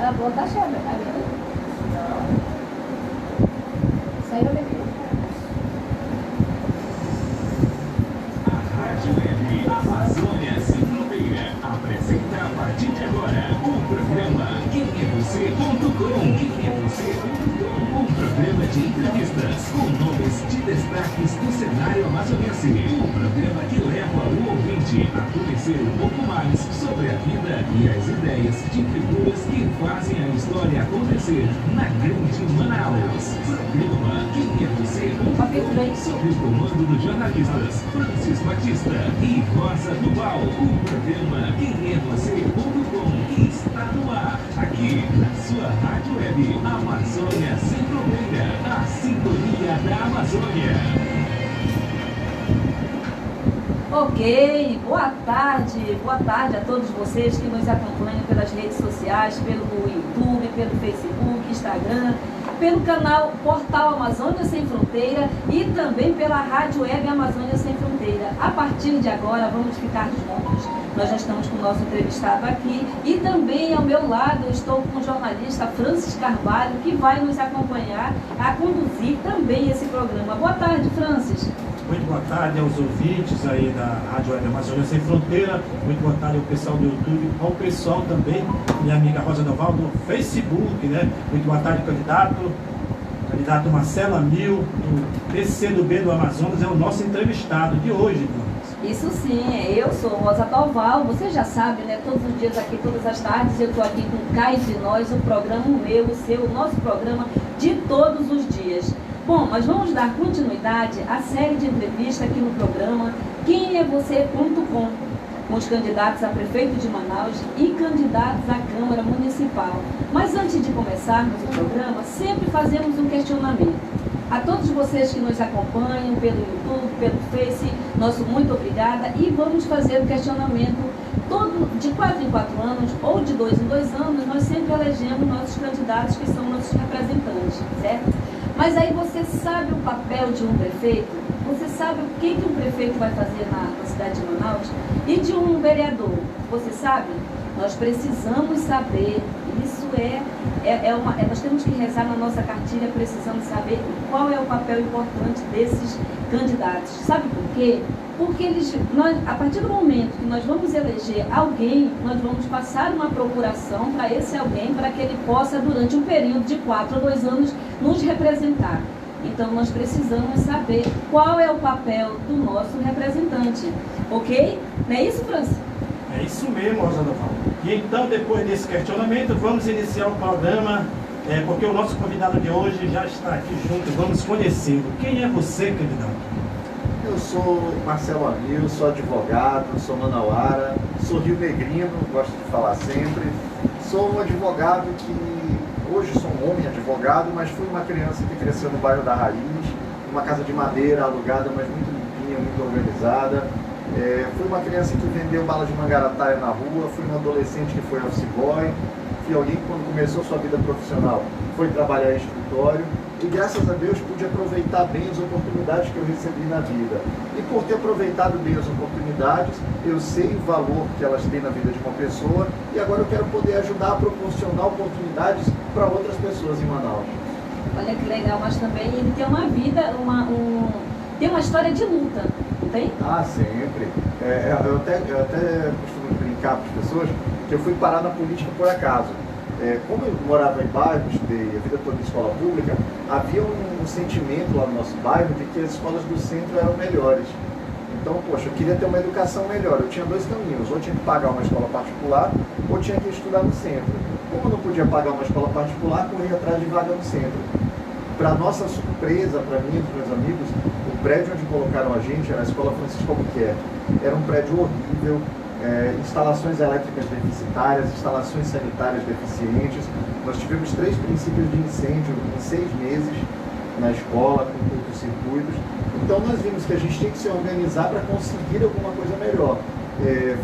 Tá boa, tá cheia, tá vendo? Saiu daqui. A Rádio Web Amazônia Sem Fronteira apresenta a partir de agora o programa QuemEVocê.com. QuemEVocê.com, um programa de entrevistas com nomes de destaques do cenário amazonense. Um programa que leva o ouvinte a conhecer um pouco mais sobre a vida e as ideias de figuras que fazem a história acontecer na grande Manaus. Programa QuemEVocê.com, sob o comando dos jornalistas Francis Batista e Rosa Duval. O programa QuemEVocê.com está no ar, aqui na sua rádio web Amazônia Sem Fronteira, a sintonia da Amazônia. Ok, boa tarde a todos vocês que nos acompanham pelas redes sociais, pelo YouTube, pelo Facebook, Instagram, pelo canal Portal Amazônia Sem Fronteira e também pela Rádio Web Amazônia Sem Fronteira. A partir de agora vamos ficar juntos. Nós já estamos com o nosso entrevistado aqui e também ao meu lado eu estou com o jornalista Francis Carvalho, que vai nos acompanhar a conduzir também esse programa. Boa tarde, Francis. Muito boa tarde aos ouvintes aí da Rádio Web Amazônia Sem Fronteira. Muito boa tarde ao pessoal do YouTube, ao pessoal também, minha amiga Rosa Duval do Facebook, né? Muito boa tarde, candidato Marcelo Amil, do PCdoB do Amazonas, é o nosso entrevistado de hoje, irmãos. Isso sim, eu sou Rosa Duval, você já sabe, né? Todos os dias aqui, todas as tardes, eu estou aqui com Cá Entre Nós, o programa meu, o seu, o nosso programa de todos os dias. Bom, nós vamos dar continuidade à série de entrevistas aqui no programa QuemEVocê.com, com os candidatos a prefeito de Manaus e candidatos à Câmara Municipal. Mas antes de começarmos o programa, sempre fazemos um questionamento. A todos vocês que nos acompanham pelo YouTube, pelo Face, nosso muito obrigada, e vamos fazer o questionamento todo de 4 em 4 anos ou de 2 em 2 anos. Nós sempre elegemos nossos candidatos que são nossos representantes, certo? Mas aí você sabe o papel de um prefeito? Você sabe o que um prefeito vai fazer na cidade de Manaus? E de um vereador? Você sabe? Nós precisamos saber. Isso nós temos que rezar na nossa cartilha, precisamos saber qual é o papel importante desses candidatos. Sabe por quê? Porque a partir do momento que nós vamos eleger alguém, nós vamos passar uma procuração para esse alguém, para que ele possa, durante um período de 4 ou 2 anos, nos representar. Então, nós precisamos saber qual é o papel do nosso representante. Ok? Não é isso, Francis? É isso mesmo, Rosa Duval. E então, depois desse questionamento, vamos iniciar o programa, porque o nosso convidado de hoje já está aqui junto, vamos conhecê-lo. Quem é você, candidato? Eu sou Marcelo Amil, sou advogado, sou manauara, sou rio-negrino, gosto de falar sempre. Sou um advogado que, hoje sou um homem advogado, mas fui uma criança que cresceu no bairro da Raiz, numa casa de madeira alugada, mas muito limpinha, muito organizada. Fui uma criança que vendeu bala de mangarataia na rua, fui um adolescente que foi office boy, fui alguém que quando começou sua vida profissional foi trabalhar em escritório e graças a Deus pude aproveitar bem as oportunidades que eu recebi na vida. E por ter aproveitado bem as oportunidades, eu sei o valor que elas têm na vida de uma pessoa e agora eu quero poder ajudar a proporcionar oportunidades para outras pessoas em Manaus. Olha que legal, mas também ele tem uma vida, tem uma história de luta, não tem? Ah, sempre. Eu até costumo brincar para as pessoas que eu fui parar na política por acaso. Como eu morava em bairro, estudei a vida toda em escola pública, havia um sentimento lá no nosso bairro de que as escolas do centro eram melhores. Então, poxa, eu queria ter uma educação melhor. Eu tinha 2 caminhos, ou tinha que pagar uma escola particular, ou tinha que estudar no centro. Como eu não podia pagar uma escola particular, corri atrás de vaga no centro. Para nossa surpresa, para mim e dos meus amigos, o prédio onde colocaram a gente era a Escola Francisco Albuquerque. Era um prédio horrível, instalações elétricas deficitárias, instalações sanitárias deficientes. Nós tivemos 3 princípios de incêndio em 6 meses na escola, com curtos-circuitos. Então nós vimos que a gente tinha que se organizar para conseguir alguma coisa melhor.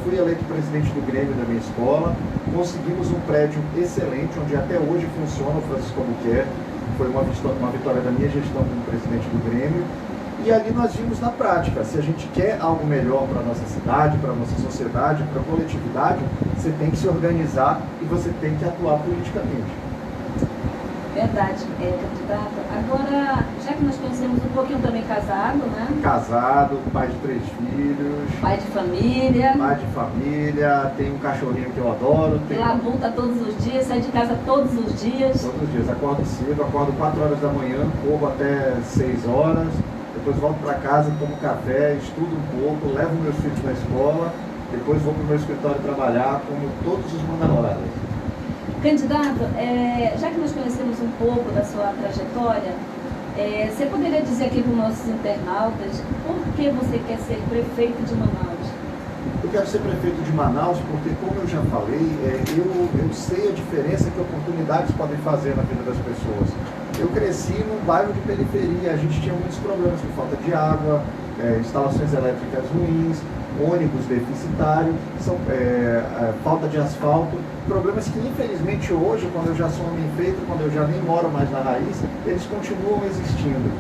Fui eleito presidente do Grêmio da minha escola, conseguimos um prédio excelente, onde até hoje funciona o Francisco Albuquerque. Foi uma vitória da minha gestão como presidente do Grêmio. E ali nós vimos na prática, se a gente quer algo melhor para a nossa cidade, para a nossa sociedade, para a coletividade, você tem que se organizar e você tem que atuar politicamente. Verdade, candidato. Agora, já que nós conhecemos um pouquinho também casado, né? Casado, pai de 3 filhos. Pai de família. Pai de família, tem um cachorrinho que eu adoro. Tem labuta todos os dias, sai de casa todos os dias. Todos os dias, acordo cedo, acordo 4 horas da manhã, corro até 6 horas, depois volto para casa, tomo café, estudo um pouco, levo meus filhos na escola, depois vou para o meu escritório trabalhar, como todos os mandadoras. Candidato, já que nós conhecemos um pouco da sua trajetória, você poderia dizer aqui para os nossos internautas por que você quer ser prefeito de Manaus? Eu quero ser prefeito de Manaus porque, como eu já falei, eu sei a diferença que oportunidades podem fazer na vida das pessoas. Eu cresci num bairro de periferia, a gente tinha muitos problemas com falta de água, instalações elétricas ruins, ônibus deficitário, falta de asfalto, problemas que infelizmente hoje, quando eu já sou homem feito, quando eu já nem moro mais na raiz, eles continuam existindo.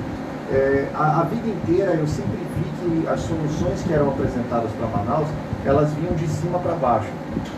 A vida inteira eu sempre vi que as soluções que eram apresentadas para Manaus, elas vinham de cima para baixo,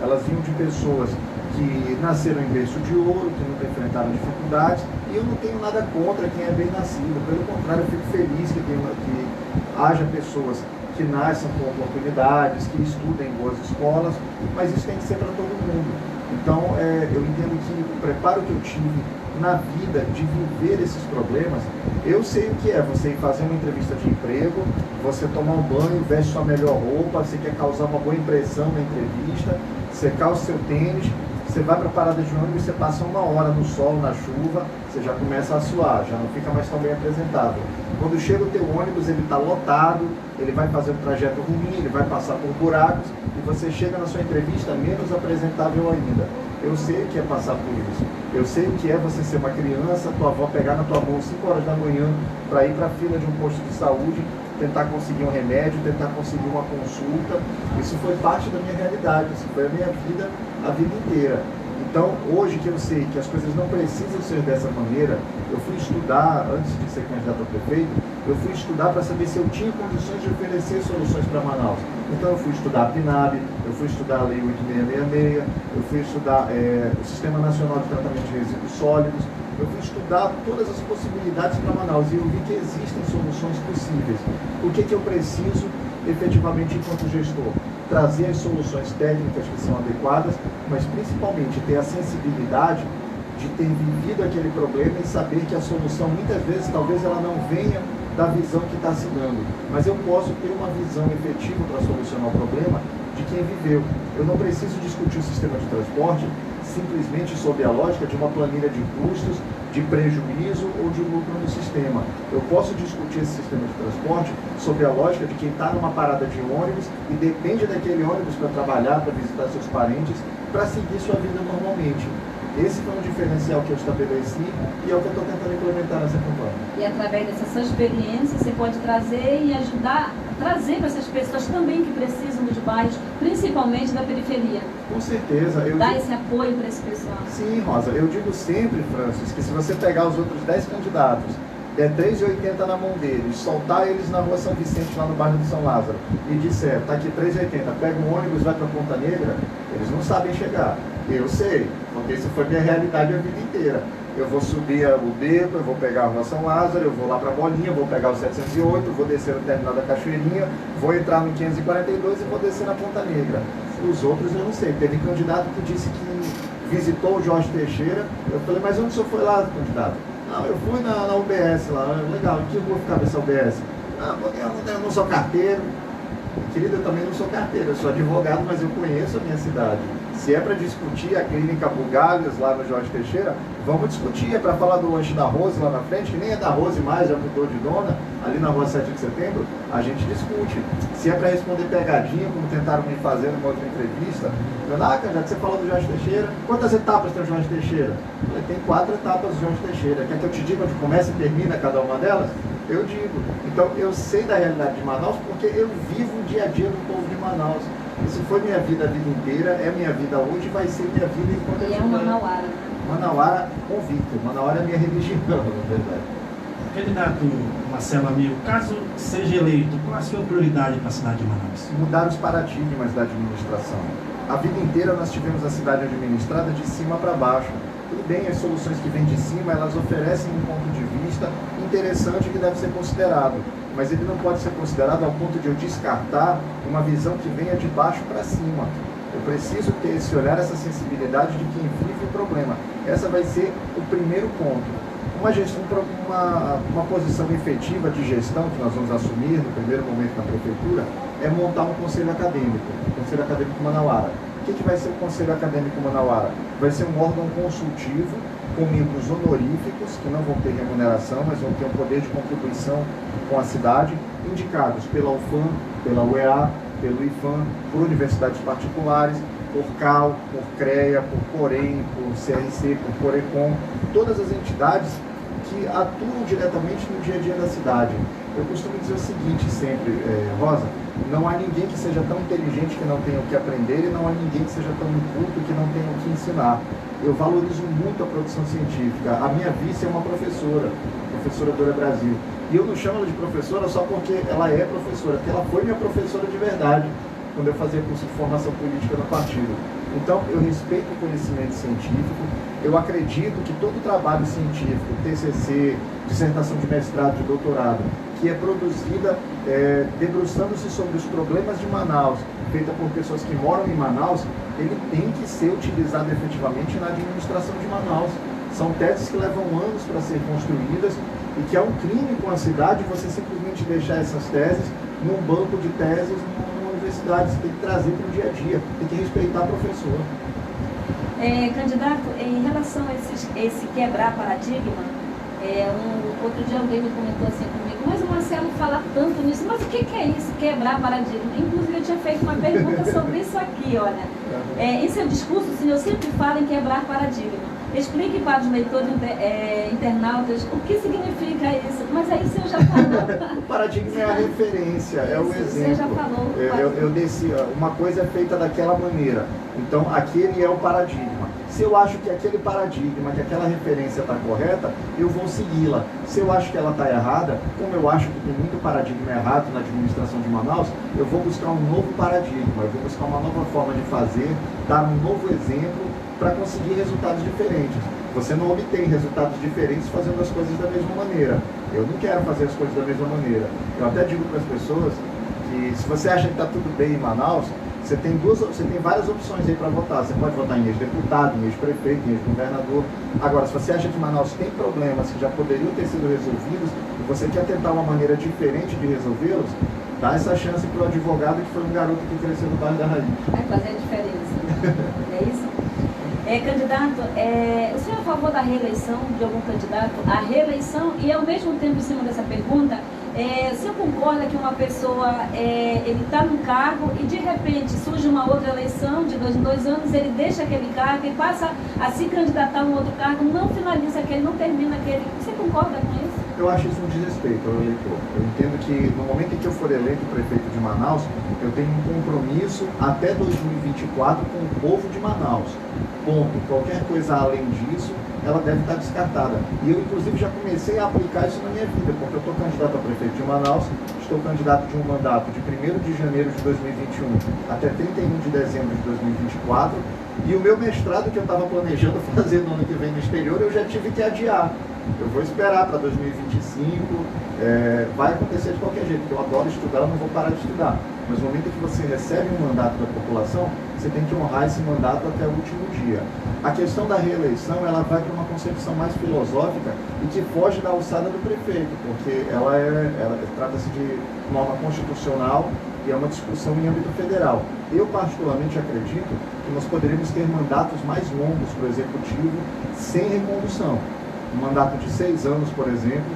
elas vinham de pessoas que nasceram em berço de ouro, que nunca enfrentaram dificuldades, e eu não tenho nada contra quem é bem nascido, pelo contrário, eu fico feliz que haja pessoas que nasçam com oportunidades, que estudem em boas escolas, mas isso tem que ser para todo mundo. Então, eu entendo que o preparo que eu tive na vida de viver esses problemas, eu sei o que é você ir fazer uma entrevista de emprego, você tomar um banho, veste sua melhor roupa, você quer causar uma boa impressão na entrevista, você calça seu tênis, você vai para a parada de ônibus, você passa 1 hora no sol, na chuva, você já começa a suar, já não fica mais tão bem apresentável. Quando chega o teu ônibus, ele está lotado, ele vai fazer um trajeto ruim, ele vai passar por buracos, e você chega na sua entrevista menos apresentável ainda. Eu sei o que é passar por isso. Eu sei o que é você ser uma criança, tua avó pegar na tua mão 5 horas da manhã para ir para a fila de um posto de saúde, tentar conseguir um remédio, tentar conseguir uma consulta. Isso foi parte da minha realidade, isso foi a minha vida a vida inteira. Então, hoje que eu sei que as coisas não precisam ser dessa maneira, eu fui estudar, antes de ser candidato a prefeito, eu fui estudar para saber se eu tinha condições de oferecer soluções para Manaus. Então, eu fui estudar a PNAB, eu fui estudar a Lei 8666, eu fui estudar o Sistema Nacional de Tratamento de Resíduos Sólidos, eu fui estudar todas as possibilidades para Manaus e eu vi que existem soluções possíveis. O que eu preciso, efetivamente, enquanto gestor? Trazer as soluções técnicas que são adequadas, mas principalmente ter a sensibilidade de ter vivido aquele problema e saber que a solução, muitas vezes, talvez ela não venha da visão que está se dando, mas eu posso ter uma visão efetiva para solucionar o problema de quem viveu. Eu não preciso discutir o sistema de transporte simplesmente sob a lógica de uma planilha de custos, de prejuízo ou de lucro no sistema. Eu posso discutir esse sistema de transporte sob a lógica de quem está numa parada de ônibus e depende daquele ônibus para trabalhar, para visitar seus parentes, para seguir sua vida normalmente. Esse foi um diferencial que eu estabeleci e é o que eu estou tentando implementar nessa campanha. E através dessa sua experiência, você pode trazer e ajudar, trazer para essas pessoas também que precisam dos bairros, principalmente da periferia. Com certeza. Dar esse apoio para esse pessoal. Sim, Rosa. Eu digo sempre, Francis, que se você pegar os outros 10 candidatos, der R$3,80 na mão deles, soltar eles na rua São Vicente, lá no bairro de São Lázaro, e disser, tá aqui R$3,80, pega um ônibus, vai para Ponta Negra, eles não sabem chegar. Eu sei, porque isso foi minha realidade a vida inteira. Eu vou subir o Beco, eu vou pegar a rua São Lázaro, eu vou lá para a Bolinha, vou pegar o 708, vou descer no terminal da Cachoeirinha, vou entrar no 542 e vou descer na Ponta Negra. Os outros eu não sei. Teve candidato que disse que visitou o Jorge Teixeira. Eu falei, mas onde o senhor foi lá, candidato? Não, eu fui na UBS lá. Legal, em que rua ficava essa UBS? Não, porque eu não sou carteiro. Querido, eu também não sou carteiro, eu sou advogado, mas eu conheço a minha cidade. Se é para discutir a clínica Bugalhos lá no Jorge Teixeira, vamos discutir. É para falar do lanche da Rose lá na frente, que nem é da Rose mais, já mudou de dona, ali na rua 7 de setembro, a gente discute. Se é para responder pegadinha, como tentaram me fazer numa outra entrevista, candidato, você falou do Jorge Teixeira, quantas etapas tem o Jorge Teixeira? Eu falei, tem 4 etapas do Jorge Teixeira. Quer que eu te diga onde começa e termina cada uma delas? Eu digo. Então, eu sei da realidade de Manaus porque eu vivo o dia a dia do povo de Manaus. Isso foi minha vida a vida inteira, é minha vida hoje e vai ser minha vida enquanto eu viver. E é Manauara. Manauara convicto. Manauara é minha religião, na verdade. Candidato Marcelo Amigo, caso seja eleito, qual a sua prioridade para a cidade de Manaus? Mudar os paradigmas da administração. A vida inteira nós tivemos a cidade administrada de cima para baixo. Tudo bem, as soluções que vêm de cima, elas oferecem um ponto de vista interessante que deve ser considerado, mas ele não pode ser considerado ao ponto de eu descartar uma visão que venha de baixo para cima. Eu preciso ter esse olhar, essa sensibilidade de quem vive o problema. Essa vai ser o primeiro ponto. Uma posição efetiva de gestão que nós vamos assumir no primeiro momento na prefeitura é montar um conselho acadêmico, o Conselho Acadêmico Manauara. O que vai ser o Conselho Acadêmico Manauara? Vai ser um órgão consultivo com membros honoríficos, que não vão ter remuneração, mas vão ter um poder de contribuição com a cidade, indicados pela UFAM, pela UEA, pelo IFAM, por universidades particulares, por CAL, por CREA, por Corem, por CRC, por Corecom, todas as entidades que atuam diretamente no dia a dia da cidade. Eu costumo dizer o seguinte sempre, Rosa, não há ninguém que seja tão inteligente que não tenha o que aprender e não há ninguém que seja tão inculto que não tenha o que ensinar. Eu valorizo muito a produção científica. A minha vice é uma professora, professora Dora Brasil. E eu não chamo ela de professora só porque ela é professora, porque ela foi minha professora de verdade quando eu fazia curso de formação política no partido. Então, eu respeito o conhecimento científico, eu acredito que todo trabalho científico, TCC, dissertação de mestrado, de doutorado, que é produzida debruçando-se sobre os problemas de Manaus, feita por pessoas que moram em Manaus, ele tem que ser utilizado efetivamente na administração de Manaus. São teses que levam anos para ser construídas e que é um crime com a cidade você simplesmente deixar essas teses num banco de teses numa universidade. Você tem que trazer para o dia a dia, tem que respeitar a professora. Candidato, em relação a esse quebrar paradigma, outro dia alguém me comentou assim comigo, mas o Marcelo fala tanto nisso, mas o que é isso, quebrar paradigma? Inclusive eu tinha feito uma pergunta sobre isso aqui, olha. Em seu discurso, o senhor sempre fala em quebrar paradigma. Explique para os leitores internautas o que significa isso, mas aí o senhor já falou. O paradigma é a referência, é o exemplo. Você já falou. Eu desci, uma coisa é feita daquela maneira, então aquele é o paradigma. Se eu acho que aquele paradigma, que aquela referência está correta, eu vou segui-la. Se eu acho que ela está errada, como eu acho que tem muito paradigma errado na administração de Manaus, eu vou buscar um novo paradigma, eu vou buscar uma nova forma de fazer, dar um novo exemplo para conseguir resultados diferentes. Você não obtém resultados diferentes fazendo as coisas da mesma maneira. Eu não quero fazer as coisas da mesma maneira. Eu até digo para as pessoas que se você acha que está tudo bem em Manaus, você tem várias opções aí para votar. Você pode votar em ex-deputado, em ex-prefeito, em ex-governador. Agora, se você acha que Manaus tem problemas que já poderiam ter sido resolvidos e você quer tentar uma maneira diferente de resolvê-los, dá essa chance para o advogado que foi um garoto que cresceu no bairro da Rainha. Vai fazer a diferença. É isso? Candidato, o senhor é a favor da reeleição de algum candidato? A reeleição, e ao mesmo tempo, em cima dessa pergunta, o senhor concorda que uma pessoa, ele está num cargo e de repente surge uma outra eleição de 2 em 2 anos, ele deixa aquele cargo e passa a se candidatar a um outro cargo, não finaliza aquele, não termina aquele. Você concorda com isso? Eu acho isso um desrespeito ao eleitor. Eu entendo que no momento em que eu for eleito prefeito de Manaus, eu tenho um compromisso até 2024 com o povo de Manaus. Ponto. Qualquer coisa além disso, ela deve estar descartada. E eu, inclusive, já comecei a aplicar isso na minha vida, porque eu estou candidato a prefeito de Manaus, estou candidato de um mandato de 1º de janeiro de 2021 até 31 de dezembro de 2024, e o meu mestrado que eu estava planejando fazer no ano que vem no exterior, eu já tive que adiar. Eu vou esperar para 2025, vai acontecer de qualquer jeito, porque eu adoro estudar, eu não vou parar de estudar. Mas no momento que você recebe um mandato da população, você tem que honrar esse mandato até o último dia. A questão da reeleição, ela vai para uma concepção mais filosófica e que foge da alçada do prefeito, porque ela trata-se de norma constitucional e é uma discussão em âmbito federal. Eu, particularmente, acredito que nós poderíamos ter mandatos mais longos para o executivo sem recondução. Um mandato de 6 anos, por exemplo,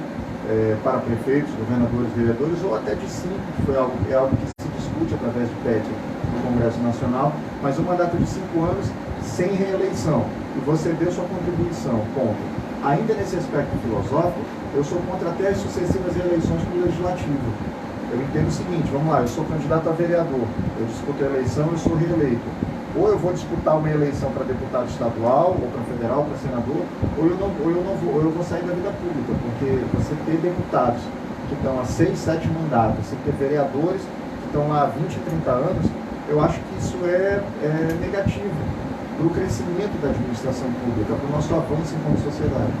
para prefeitos, governadores, vereadores, ou até de 5, que é algo que se discute através de PEC no Congresso Nacional, mas um mandato de 5 anos sem reeleição. E você deu sua contribuição, ponto. Ainda nesse aspecto filosófico, eu sou contra até as sucessivas eleições para o Legislativo. Eu entendo o seguinte, vamos lá, eu sou candidato a vereador, eu disputo a eleição, eu sou reeleito. Ou eu vou disputar uma eleição para deputado estadual, ou para federal, para senador, ou eu vou sair da vida pública, porque você ter deputados que estão há 6, 7 mandatos, você ter vereadores que estão lá há 20, 30 anos, eu acho que isso é negativo para o crescimento da administração pública, para o nosso avanço como sociedade.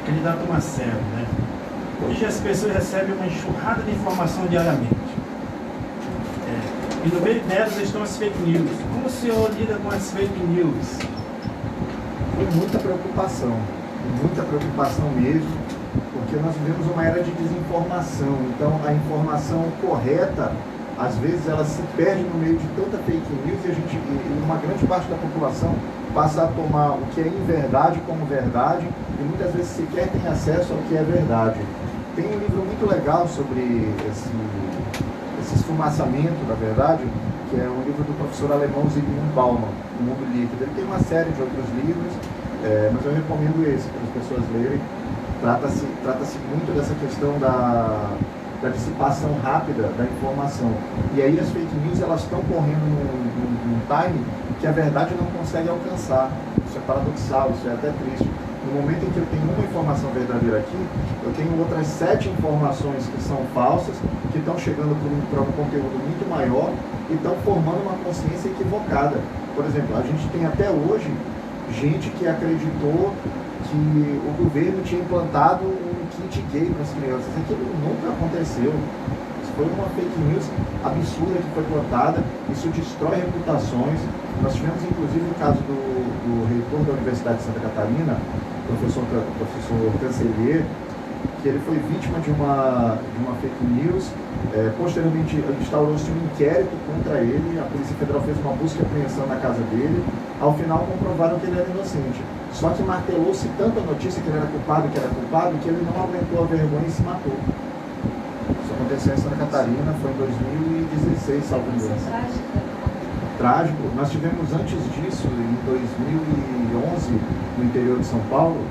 Candidato Marcelo, né? Hoje as pessoas recebem uma enxurrada de informação diariamente. E no meio delas estão as fake news. Como o senhor lida com as fake news? Com muita preocupação mesmo, porque nós vivemos uma era de desinformação. Então a informação correta, às vezes ela se perde no meio de tanta fake news e uma grande parte da população passa a tomar o que é inverdade como verdade e muitas vezes sequer tem acesso ao que é verdade. Tem um livro muito legal sobre esse esfumaçamento da verdade, que é um livro do professor alemão Zygmunt Bauman, O Mundo Líquido. Ele tem uma série de outros livros, mas eu recomendo esse para as pessoas lerem. Trata-se muito dessa questão da dissipação rápida da informação. E aí as fake news elas estão correndo num time que a verdade não consegue alcançar. Isso é paradoxal, isso é até triste. No momento em que eu tenho uma informação verdadeira aqui, eu tenho outras 7 informações que são falsas, que estão chegando para um conteúdo muito maior e estão formando uma consciência equivocada. Por exemplo, a gente tem até hoje gente que acreditou que o governo tinha implantado um kit gay para as crianças. Aquilo nunca aconteceu. Isso foi uma fake news absurda que foi plantada. Isso destrói reputações. Nós tivemos inclusive o caso do reitor da Universidade de Santa Catarina, professor Cancellier, que ele foi vítima de uma fake news. Posteriormente instaurou-se um inquérito contra ele, a Polícia Federal fez uma busca e apreensão na casa dele. Ao final comprovaram que ele era inocente. Só que martelou-se tanto a notícia que ele era culpado, que ele não aguentou a vergonha e se matou. Isso aconteceu em Santa Catarina, foi em 2016, salvo engano. Trágico. Nós tivemos antes disso, em 2011, no interior de São Paulo,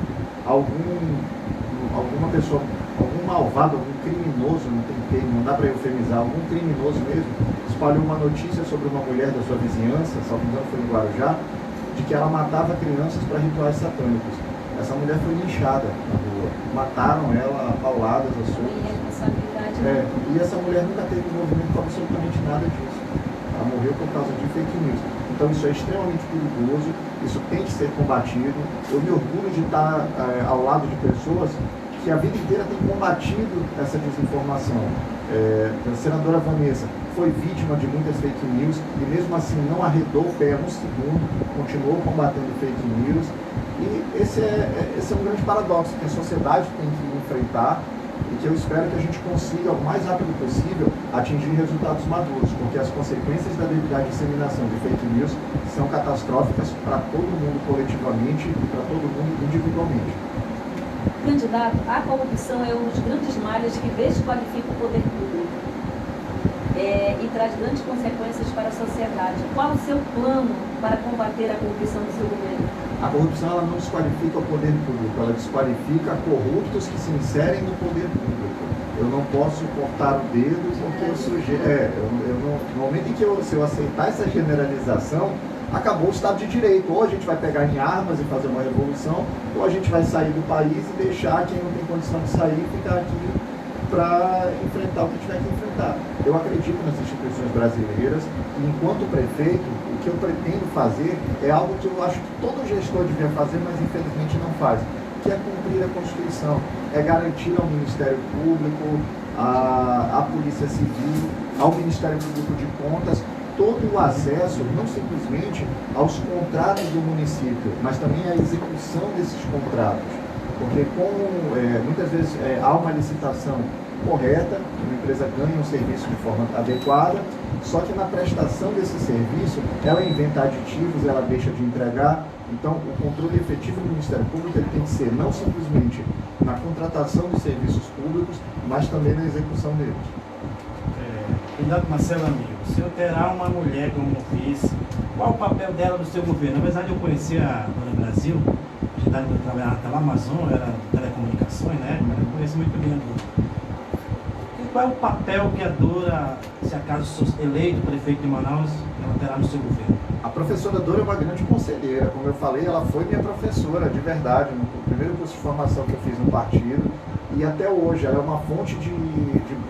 alguma pessoa, algum malvado, algum criminoso, não dá para eufemizar, algum criminoso mesmo, espalhou uma notícia sobre uma mulher da sua vizinhança, salvo engano foi em Guarujá, de que ela matava crianças para rituais satânicos. Essa mulher foi linchada na rua, mataram ela a pauladas, a socos. E essa mulher nunca teve envolvimento com absolutamente nada disso. Ela morreu por causa de fake news. Então isso é extremamente perigoso, isso tem que ser combatido. Eu me orgulho de estar ao lado de pessoas que a vida inteira têm combatido essa desinformação. A senadora Vanessa foi vítima de muitas fake news e mesmo assim não arredou o pé um segundo, continuou combatendo fake news. E esse é um grande paradoxo que a sociedade tem que enfrentar e que eu espero que a gente consiga, o mais rápido possível, atingir resultados maduros, porque as consequências da disseminação de fake news são catastróficas para todo mundo coletivamente e para todo mundo individualmente. Candidato, a corrupção é um dos grandes males que desqualifica o poder público e traz grandes consequências para a sociedade. Qual o seu plano para combater a corrupção do seu governo? A corrupção ela não desqualifica o poder público, ela desqualifica corruptos que se inserem no poder público. Eu não posso cortar o dedo porque eu sujeito. No momento em que se eu aceitar essa generalização, acabou o Estado de Direito. Ou a gente vai pegar em armas e fazer uma revolução, ou a gente vai sair do país e deixar quem não tem condição de sair e ficar aqui para enfrentar o que tiver que enfrentar. Eu acredito nas instituições brasileiras e, enquanto prefeito, o que eu pretendo fazer é algo que eu acho que todo gestor devia fazer, mas infelizmente não faz, que é cumprir a Constituição, é garantir ao Ministério Público, à Polícia Civil, ao Ministério Público de Contas, todo o acesso, não simplesmente aos contratos do município, mas também à execução desses contratos. Porque muitas vezes há uma licitação correta, uma empresa ganha um serviço de forma adequada, só que na prestação desse serviço, ela inventa aditivos, ela deixa de entregar. Então, o controle efetivo do Ministério Público ele tem que ser não simplesmente na contratação de serviços públicos, mas também na execução deles. Candidato Marcelo Amigo, o senhor terá uma mulher como vice. Qual o papel dela no seu governo? Na verdade, eu conheci a Dona Brasil, a cidade que eu trabalhava na Amazônia, era telecomunicações, né? Eu conheço muito bem a Dora. E qual é o papel que a Dora, se acaso eleito prefeito de Manaus, ela terá no seu governo? A professora Dora é uma grande conselheira. Como eu falei, ela foi minha professora, de verdade, no primeiro curso de formação que eu fiz no partido. E até hoje, ela é uma fonte de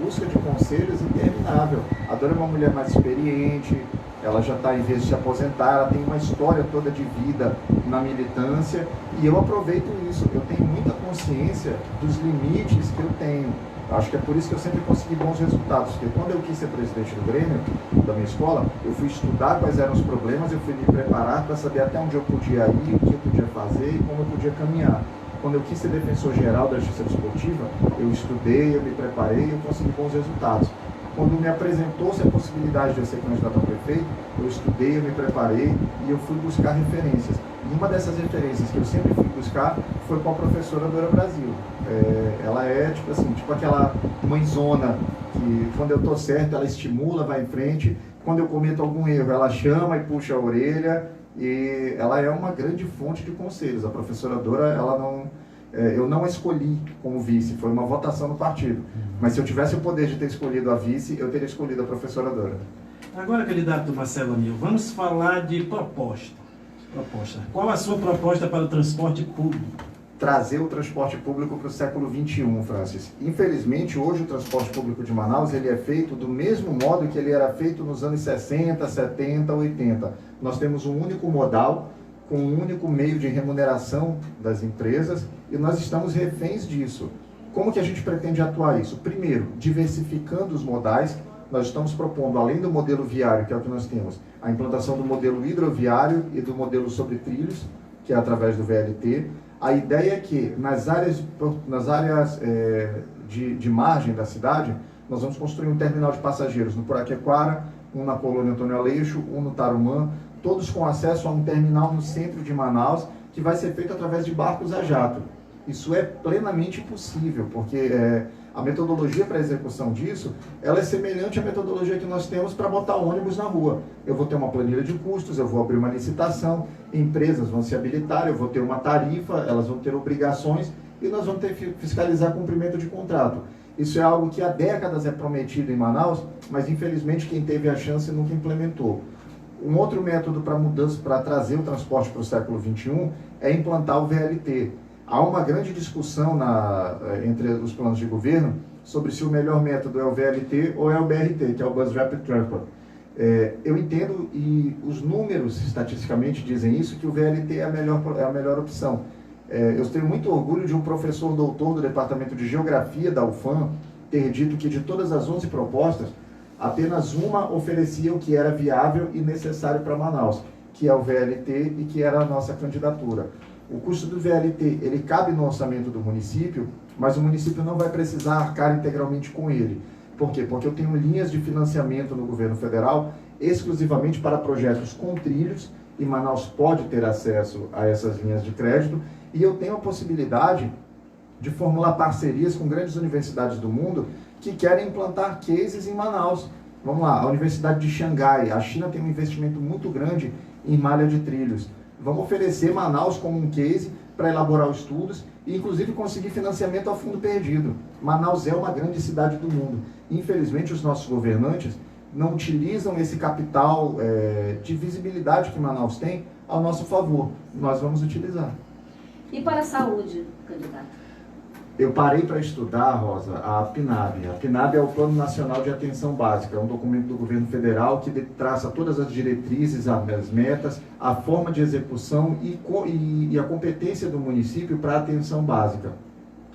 busca busca de conselhos interminável. A Dora é uma mulher mais experiente, ela já está, em vez de se aposentar, ela tem uma história toda de vida na militância, e eu aproveito isso. Eu tenho muita consciência dos limites que eu tenho. Acho que é por isso que eu sempre consegui bons resultados, porque quando eu quis ser presidente do Grêmio, da minha escola, eu fui estudar quais eram os problemas, eu fui me preparar para saber até onde eu podia ir, o que eu podia fazer e como eu podia caminhar. Quando eu quis ser defensor geral da justiça desportiva, eu estudei, eu me preparei e eu consegui bons resultados. Quando me apresentou-se a possibilidade de eu ser candidato a prefeito, eu estudei, eu me preparei e eu fui buscar referências. E uma dessas referências que eu sempre fui buscar foi com a professora Dora Brasil. Ela é tipo aquela mãezona que quando eu estou certo ela estimula, vai em frente. Quando eu cometo algum erro, ela chama e puxa a orelha. E ela é uma grande fonte de conselhos. A professora Dora, eu não a escolhi como vice, foi uma votação no partido. Mas se eu tivesse o poder de ter escolhido a vice, eu teria escolhido a professora Dora. Agora, candidato Marcelo Amil, vamos falar de proposta. Qual a sua proposta para o transporte público? Trazer o transporte público para o século XXI, Francis. Infelizmente, hoje o transporte público de Manaus ele é feito do mesmo modo que ele era feito nos anos 60, 70, 80. Nós temos um único modal, com um único meio de remuneração das empresas, e nós estamos reféns disso. Como que a gente pretende atuar isso? Primeiro, diversificando os modais. Nós estamos propondo, além do modelo viário, que é o que nós temos, a implantação do modelo hidroviário e do modelo sobre trilhos, que é através do VLT. A ideia é que nas áreas de margem da cidade, nós vamos construir um terminal de passageiros no Puraquequara, um na Colônia Antônio Aleixo, um no Tarumã, todos com acesso a um terminal no centro de Manaus, que vai ser feito através de barcos a jato. Isso é plenamente possível, porque a metodologia para a execução disso, ela é semelhante à metodologia que nós temos para botar ônibus na rua. Eu vou ter uma planilha de custos, eu vou abrir uma licitação, empresas vão se habilitar, eu vou ter uma tarifa, elas vão ter obrigações e nós vamos ter que fiscalizar cumprimento de contrato. Isso é algo que há décadas é prometido em Manaus, mas infelizmente quem teve a chance nunca implementou. Um outro método para mudança, para trazer o transporte para o século XXI, é implantar o VLT. Há uma grande discussão entre os planos de governo sobre se o melhor método é o VLT ou é o BRT, que é o Bus Rapid Transport. Eu entendo, e os números estatisticamente dizem isso, que o VLT é a melhor opção. Eu tenho muito orgulho de um professor doutor do Departamento de Geografia da UFAM ter dito que de todas as 11 propostas, apenas uma oferecia o que era viável e necessário para Manaus, que é o VLT e que era a nossa candidatura. O custo do VLT, ele cabe no orçamento do município, mas o município não vai precisar arcar integralmente com ele. Por quê? Porque eu tenho linhas de financiamento no governo federal exclusivamente para projetos com trilhos, e Manaus pode ter acesso a essas linhas de crédito, e eu tenho a possibilidade de formular parcerias com grandes universidades do mundo que querem implantar cases em Manaus. Vamos lá, a Universidade de Xangai, a China tem um investimento muito grande em malha de trilhos. Vamos oferecer Manaus como um case para elaborar os estudos e, inclusive, conseguir financiamento a fundo perdido. Manaus é uma grande cidade do mundo. Infelizmente, os nossos governantes não utilizam esse capital de visibilidade que Manaus tem ao nosso favor. Nós vamos utilizar. E para a saúde, candidato? Eu parei para estudar, Rosa, a PNAB. A PNAB é o Plano Nacional de Atenção Básica, é um documento do governo federal que traça todas as diretrizes, as metas, a forma de execução e a competência do município para a atenção básica.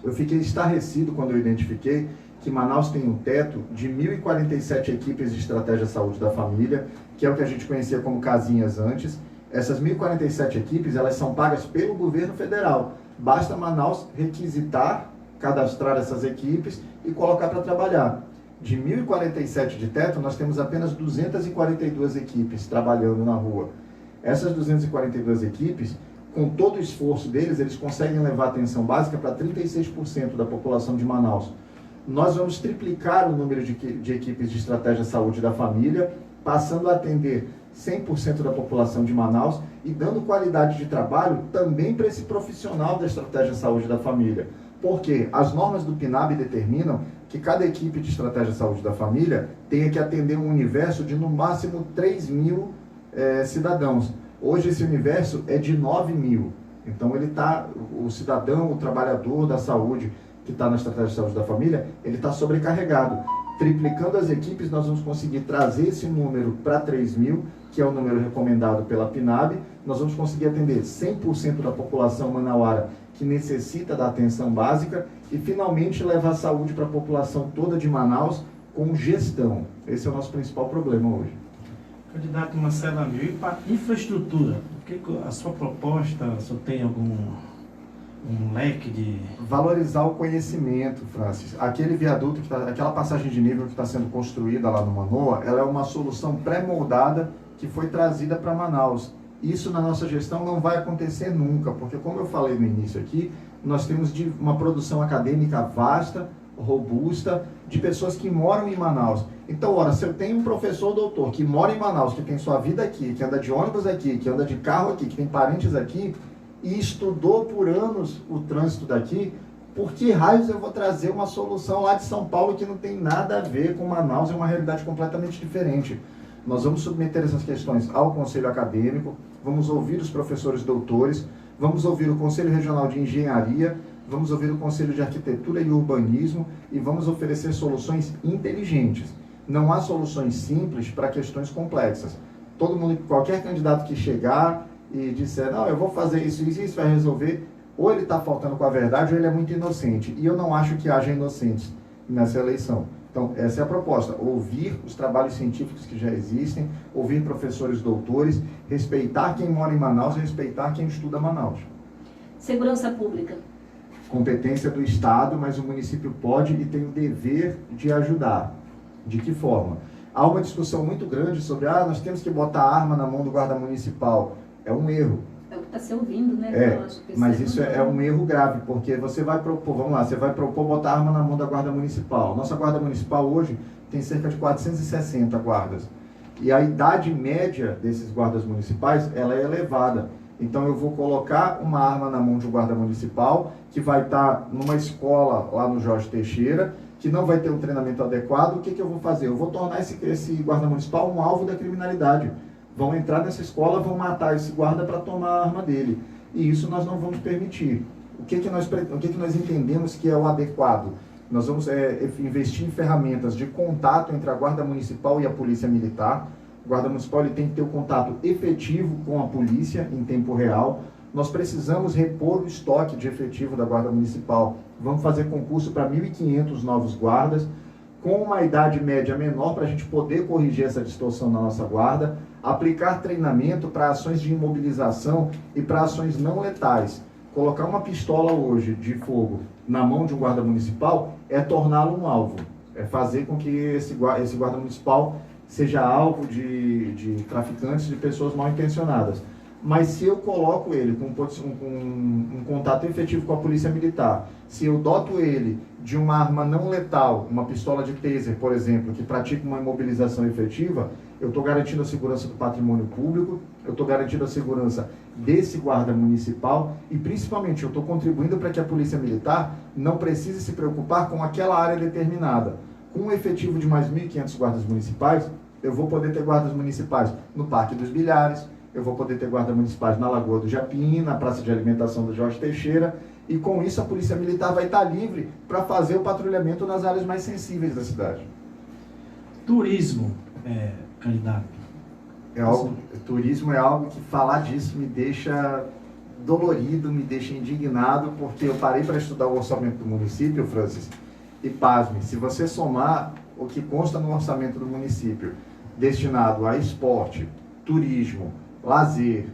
Eu fiquei estarrecido quando eu identifiquei que Manaus tem um teto de 1.047 equipes de estratégia saúde da família, que é o que a gente conhecia como casinhas antes. Essas 1.047 equipes, elas são pagas pelo governo federal. Basta Manaus requisitar, cadastrar essas equipes e colocar para trabalhar. De 1.047 de teto, nós temos apenas 242 equipes trabalhando na rua. Essas 242 equipes, com todo o esforço deles, eles conseguem levar a atenção básica para 36% da população de Manaus. Nós vamos triplicar o número de equipes de estratégia saúde da família, passando a atender 100% da população de Manaus e dando qualidade de trabalho também para esse profissional da estratégia saúde da família. Porque as normas do PNAB determinam que cada equipe de estratégia saúde da família tenha que atender um universo de no máximo 3.000 cidadãos. Hoje esse universo é de 9.000. Então o cidadão, o trabalhador da saúde que está na estratégia de saúde da família, ele está sobrecarregado. Triplicando as equipes, nós vamos conseguir trazer esse número para 3.000, que é o número recomendado pela PNAB. Nós vamos conseguir atender 100% da população manauara que necessita da atenção básica e, finalmente, levar saúde para a população toda de Manaus com gestão. Esse é o nosso principal problema hoje. Candidato Marcelo Amil, e para infraestrutura, o que a sua proposta, o senhor tem algum leque de... Valorizar o conhecimento, Francis. Aquele viaduto, aquela passagem de nível que está sendo construída lá no Manoa, ela é uma solução pré-moldada que foi trazida para Manaus. Isso na nossa gestão não vai acontecer nunca, porque, como eu falei no início aqui, nós temos uma produção acadêmica vasta, robusta, de pessoas que moram em Manaus. Então, ora, se eu tenho um professor doutor que mora em Manaus, que tem sua vida aqui, que anda de ônibus aqui, que anda de carro aqui, que tem parentes aqui, e estudou por anos o trânsito daqui, por que raios eu vou trazer uma solução lá de São Paulo que não tem nada a ver com Manaus, é uma realidade completamente diferente. Nós vamos submeter essas questões ao Conselho Acadêmico, vamos ouvir os professores doutores, vamos ouvir o Conselho Regional de Engenharia, vamos ouvir o Conselho de Arquitetura e Urbanismo e vamos oferecer soluções inteligentes. Não há soluções simples para questões complexas. Todo mundo, qualquer candidato que chegar e disser, não, eu vou fazer isso e isso vai resolver, ou ele está faltando com a verdade ou ele é muito inocente. E eu não acho que haja inocentes nessa eleição. Então, essa é a proposta, ouvir os trabalhos científicos que já existem, ouvir professores doutores, respeitar quem mora em Manaus e respeitar quem estuda Manaus. Segurança pública. Competência do Estado, mas o município pode e tem o dever de ajudar. De que forma? Há uma discussão muito grande sobre, nós temos que botar a arma na mão do guarda municipal. É um erro. É o que está se ouvindo, né? Mas isso é um erro grave, porque você vai propor, você vai propor botar arma na mão da guarda municipal. Nossa guarda municipal hoje tem cerca de 460 guardas. E a idade média desses guardas municipais, ela é elevada. Então eu vou colocar uma arma na mão de um guarda municipal, que vai estar numa escola lá no Jorge Teixeira, que não vai ter um treinamento adequado. O que eu vou fazer? Eu vou tornar esse guarda municipal um alvo da criminalidade. Vão entrar nessa escola, vão matar esse guarda para tomar a arma dele. E isso nós não vamos permitir. O que nós entendemos que é o adequado? Nós vamos investir em ferramentas de contato entre a Guarda Municipal e a Polícia Militar. O Guarda Municipal ele tem que ter o contato efetivo com a polícia em tempo real. Nós precisamos repor o estoque de efetivo da Guarda Municipal. Vamos fazer concurso para 1.500 novos guardas, com uma idade média menor para a gente poder corrigir essa distorção na nossa guarda, aplicar treinamento para ações de imobilização e para ações não letais. Colocar uma pistola hoje de fogo na mão de um guarda municipal é torná-lo um alvo, é fazer com que esse guarda municipal seja alvo de traficantes, de pessoas mal intencionadas. Mas se eu coloco ele com um contato efetivo com a polícia militar, se eu doto ele de uma arma não letal, uma pistola de taser, por exemplo, que pratica uma imobilização efetiva, eu estou garantindo a segurança do patrimônio público, eu estou garantindo a segurança desse guarda municipal e, principalmente, eu estou contribuindo para que a polícia militar não precise se preocupar com aquela área determinada. Com um efetivo de mais 1.500 guardas municipais, eu vou poder ter guardas municipais no Parque dos Bilhares, eu vou poder ter guardas municipais na Lagoa do Japim, na Praça de Alimentação do Jorge Teixeira, e com isso a Polícia Militar vai estar livre para fazer o patrulhamento nas áreas mais sensíveis da cidade. Turismo, candidato. Turismo é algo que falar disso me deixa dolorido, me deixa indignado, porque eu parei para estudar o orçamento do município, Francis, e pasme, se você somar o que consta no orçamento do município, destinado a esporte, turismo, lazer,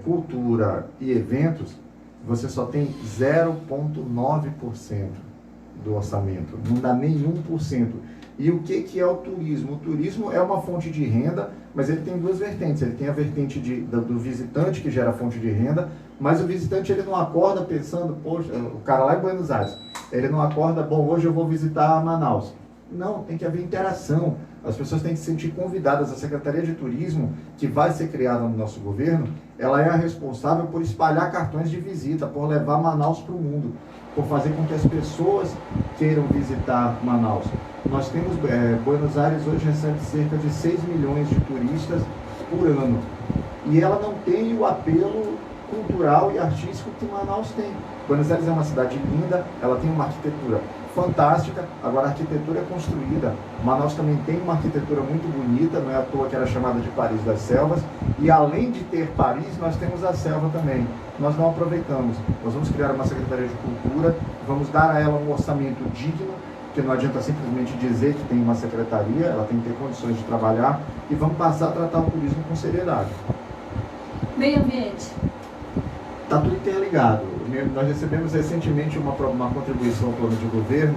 cultura e eventos, você só tem 0,9% do orçamento, não dá nem 1%. E o que é o turismo? O turismo é uma fonte de renda, mas ele tem duas vertentes. Ele tem a vertente do visitante, que gera fonte de renda, mas o visitante ele não acorda pensando, poxa, o cara lá em Buenos Aires, ele não acorda, bom, hoje eu vou visitar Manaus. Não, tem que haver interação. As pessoas têm que se sentir convidadas. A Secretaria de Turismo, que vai ser criada no nosso governo, ela é a responsável por espalhar cartões de visita, por levar Manaus para o mundo, por fazer com que as pessoas queiram visitar Manaus. Nós temos, Buenos Aires hoje recebe cerca de 6 milhões de turistas por ano. E ela não tem o apelo cultural e artístico que Manaus tem. Buenos Aires é uma cidade linda, ela tem uma arquitetura fantástica, agora a arquitetura é construída. Manaus também tem uma arquitetura muito bonita, não é à toa que era chamada de Paris das Selvas, e além de ter Paris, nós temos a selva também. Nós não aproveitamos. Nós vamos criar uma Secretaria de Cultura, vamos dar a ela um orçamento digno, porque não adianta simplesmente dizer que tem uma secretaria, ela tem que ter condições de trabalhar, e vamos passar a tratar o turismo com seriedade. Meio ambiente. Está tudo interligado. Nós recebemos recentemente uma contribuição ao plano de governo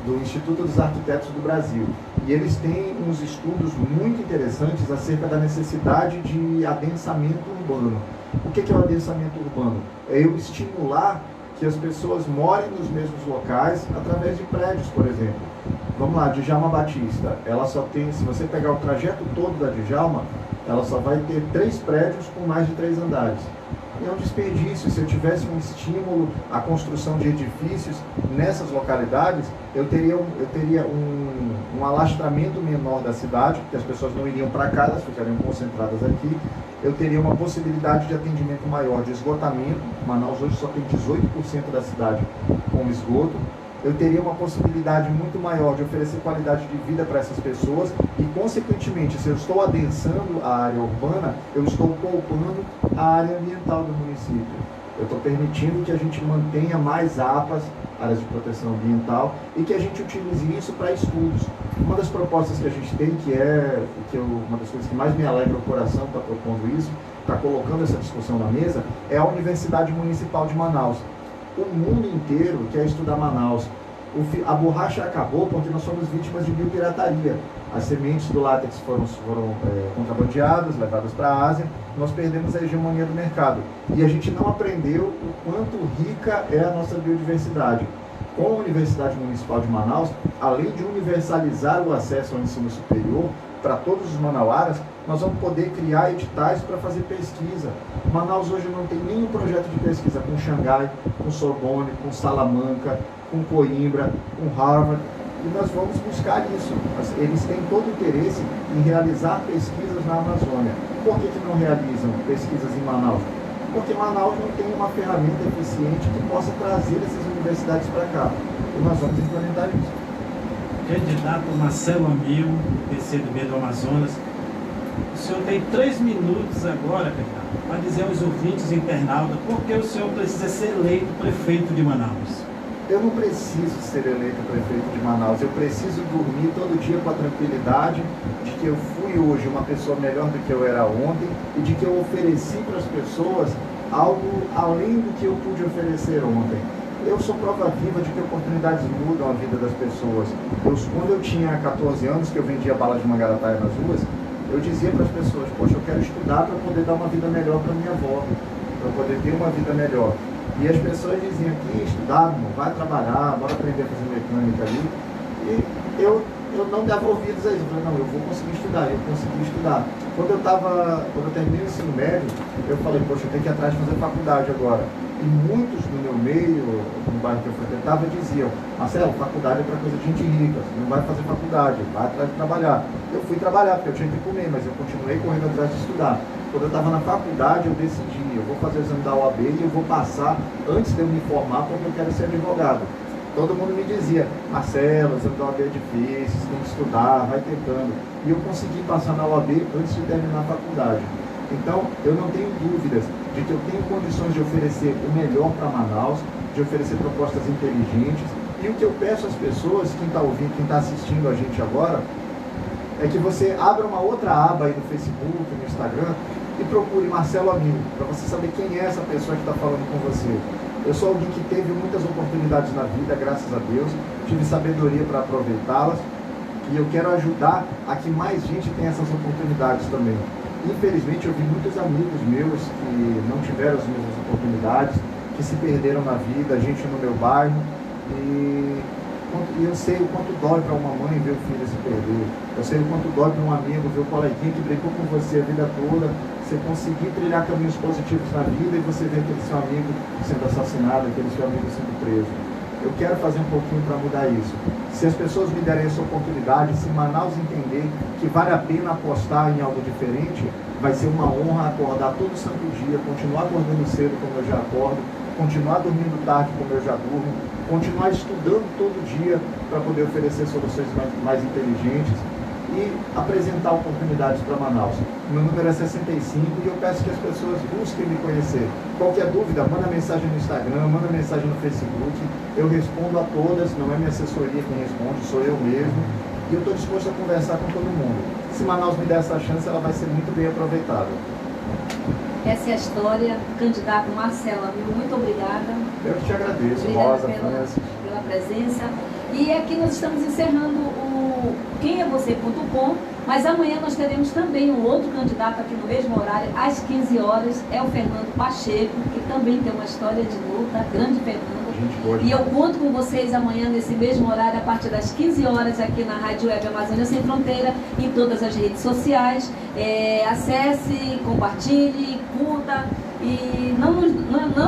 do Instituto dos Arquitetos do Brasil. E eles têm uns estudos muito interessantes acerca da necessidade de adensamento urbano. O que é o adensamento urbano? É eu estimular que as pessoas morem nos mesmos locais através de prédios, por exemplo. Vamos lá, Djalma Batista. Ela só tem, se você pegar o trajeto todo da Djalma, ela só vai ter 3 prédios com mais de 3 andares. E é um desperdício. Se eu tivesse um estímulo à construção de edifícios nessas localidades, eu teria um alastramento menor da cidade, porque as pessoas não iriam para cá, elas ficariam concentradas aqui. Eu teria uma possibilidade de atendimento maior de esgotamento. Manaus hoje só tem 18% da cidade com esgoto. Eu teria uma possibilidade muito maior de oferecer qualidade de vida para essas pessoas e, consequentemente, se eu estou adensando a área urbana, eu estou poupando a área ambiental do município. Eu estou permitindo que a gente mantenha mais APAs, áreas de proteção ambiental, e que a gente utilize isso para estudos. Uma das propostas que a gente tem, uma das coisas que mais me alegra o coração está propondo isso, está colocando essa discussão na mesa, é a Universidade Municipal de Manaus. O mundo inteiro quer estudar Manaus. A borracha acabou porque nós somos vítimas de biopirataria. As sementes do látex foram contrabandeadas, levadas para a Ásia. Nós perdemos a hegemonia do mercado. E a gente não aprendeu o quanto rica é a nossa biodiversidade. Com a Universidade Municipal de Manaus, além de universalizar o acesso ao ensino superior para todos os manauaras, nós vamos poder criar editais para fazer pesquisa. Manaus hoje não tem nenhum projeto de pesquisa com Xangai, com Sorbonne, com Salamanca, com Coimbra, com Harvard, e nós vamos buscar isso. Eles têm todo o interesse em realizar pesquisas na Amazônia. Por que não realizam pesquisas em Manaus? Porque Manaus não tem uma ferramenta eficiente que possa trazer essas universidades para cá. E nós vamos implementar isso. Candidato Marcelo Amil, PCdoB do Amazonas. O senhor tem 3 minutos agora, candidato, para dizer aos ouvintes internautas por que o senhor precisa ser eleito prefeito de Manaus. Eu não preciso ser eleito prefeito de Manaus, eu preciso dormir todo dia com a tranquilidade de que eu fui hoje uma pessoa melhor do que eu era ontem e de que eu ofereci para as pessoas algo além do que eu pude oferecer ontem. Eu sou prova viva de que oportunidades mudam a vida das pessoas. Quando eu tinha 14 anos, que eu vendia bala de mangarataia nas ruas, eu dizia para as pessoas, poxa, eu quero estudar para poder dar uma vida melhor para minha avó, para poder ter uma vida melhor. E as pessoas diziam que estudar, vai trabalhar, bora aprender a fazer mecânica ali. E eu não dava ouvidos a isso. Eu falei, não, eu vou conseguir estudar, eu consegui estudar. Quando eu terminei o ensino médio, eu falei, poxa, eu tenho que ir atrás de fazer faculdade agora. E muitos do meu meio, no bairro que eu frequentava, diziam, Marcelo, faculdade é para coisa de gente rica, você não vai fazer faculdade, vai atrás de trabalhar. Eu fui trabalhar, porque eu tinha que comer, mas eu continuei correndo atrás de estudar. Quando eu estava na faculdade, eu decidi, eu vou fazer o exame da OAB e eu vou passar antes de eu me formar, porque eu quero ser advogado. Todo mundo me dizia, Marcelo, o exame da OAB é difícil, você tem que estudar, vai tentando. E eu consegui passar na OAB antes de terminar a faculdade. Então, eu não tenho dúvidas de que eu tenho condições de oferecer o melhor para Manaus, de oferecer propostas inteligentes. E o que eu peço às pessoas, quem está ouvindo, quem está assistindo a gente agora, é que você abra uma outra aba aí no Facebook, no Instagram, e procure Marcelo Amil, para você saber quem é essa pessoa que está falando com você. Eu sou alguém que teve muitas oportunidades na vida, graças a Deus, tive sabedoria para aproveitá-las, e eu quero ajudar a que mais gente tenha essas oportunidades também. Infelizmente, eu vi muitos amigos meus que não tiveram as mesmas oportunidades, que se perderam na vida, gente no meu bairro, e eu sei o quanto dói para uma mãe ver o filho se perder. Eu sei o quanto dói para um amigo ver o coleguinha que brincou com você a vida toda, você conseguir trilhar caminhos positivos na vida e você ver aquele seu amigo sendo assassinado, aquele seu amigo sendo preso. Eu quero fazer um pouquinho para mudar isso. Se as pessoas me derem essa oportunidade, se Manaus entender que vale a pena apostar em algo diferente, Vai ser uma honra acordar todo santo dia, continuar acordando cedo como eu já acordo, continuar dormindo tarde como eu já durmo, continuar estudando todo dia para poder oferecer soluções mais inteligentes e apresentar oportunidades para Manaus. Meu número é 65 e eu peço que as pessoas busquem me conhecer. Qualquer dúvida, manda mensagem no Instagram, manda mensagem no Facebook. Eu respondo a todas, não é minha assessoria quem responde, sou eu mesmo. E eu estou disposto a conversar com todo mundo. Se Manaus me der essa chance, ela vai ser muito bem aproveitada. Essa é a história do candidato Marcelo Amigo. Muito obrigada. Eu que te agradeço, Obrigada Rosa, pela presença. E aqui nós estamos encerrando o quemevocê.com, mas amanhã nós teremos também um outro candidato aqui no mesmo horário, às 15 horas, é o Fernando Pacheco, que também tem uma história de luta, grande Fernando. E eu conto com vocês amanhã nesse mesmo horário, a partir das 15 horas, aqui na Rádio Web Amazônia Sem Fronteira, em todas as redes sociais. Acesse, compartilhe, curta e não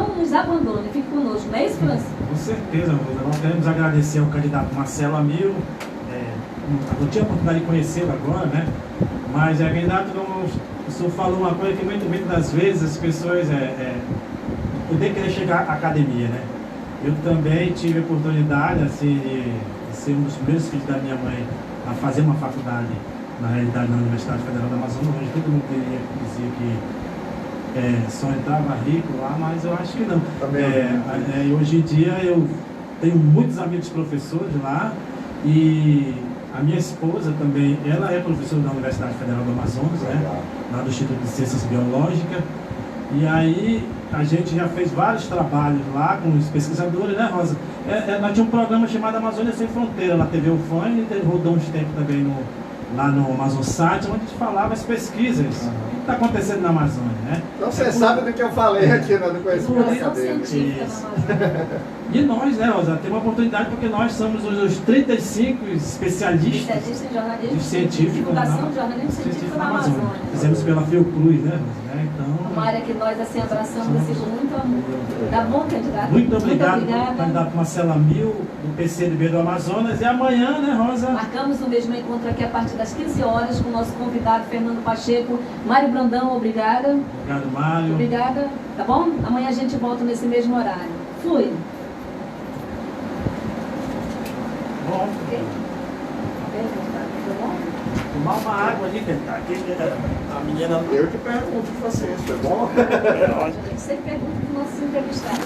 nos abandone, fique conosco, não é isso, Francis? Com certeza, Rosa. Nós queremos agradecer ao candidato Marcelo Amigo. Eu tinha a oportunidade de conhecê-lo agora, né? Mas é candidato, o senhor falou uma coisa que muitas das vezes as pessoas poder querer chegar à academia, né? Eu também tive a oportunidade, assim, de ser um dos primeiros filhos da minha mãe a fazer uma faculdade, na realidade, na Universidade Federal do Amazonas, onde todo mundo teria que dizer que só entrava rico lá, mas eu acho que não. Hoje em dia eu tenho muitos amigos professores lá e a minha esposa também, ela é professora da Universidade Federal do Amazonas, né? Lá do Instituto de Ciências Biológicas. E aí a gente já fez vários trabalhos lá com os pesquisadores, né, Rosa? Nós tínhamos um programa chamado Amazônia Sem Fronteira na TV UFAM, e rodou uns tempos também lá no Amazonsat, onde a gente falava as pesquisas. O que está acontecendo na Amazônia, né? Então você sabe do que eu falei aqui no conhecimento dele. E nós, né, Rosa, temos uma oportunidade porque nós somos os 35 especialistas em jornalismo científico, divulgação de jornalismo científico na Amazônia. Fizemos pela Fiocruz, né, Rosa? Então, uma área que nós assim abraçamos assim, com muito amor. Tá bom, candidato? Muito obrigado, candidato Marcelo Amigo, do PCdoB do Amazonas. E amanhã, né, Rosa? Marcamos o mesmo encontro aqui a partir das 15 horas com o nosso convidado Fernando Pacheco. Mário Brandão, obrigada. Obrigado, Mário. Obrigada. Tá bom? Amanhã a gente volta nesse mesmo horário. Flui. Bom. Ok? Tá bom? Tomar uma água ali, tentar. A menina. Eu te pergunto, vocês, foi bom? A gente sempre pergunta para os nossos entrevistados.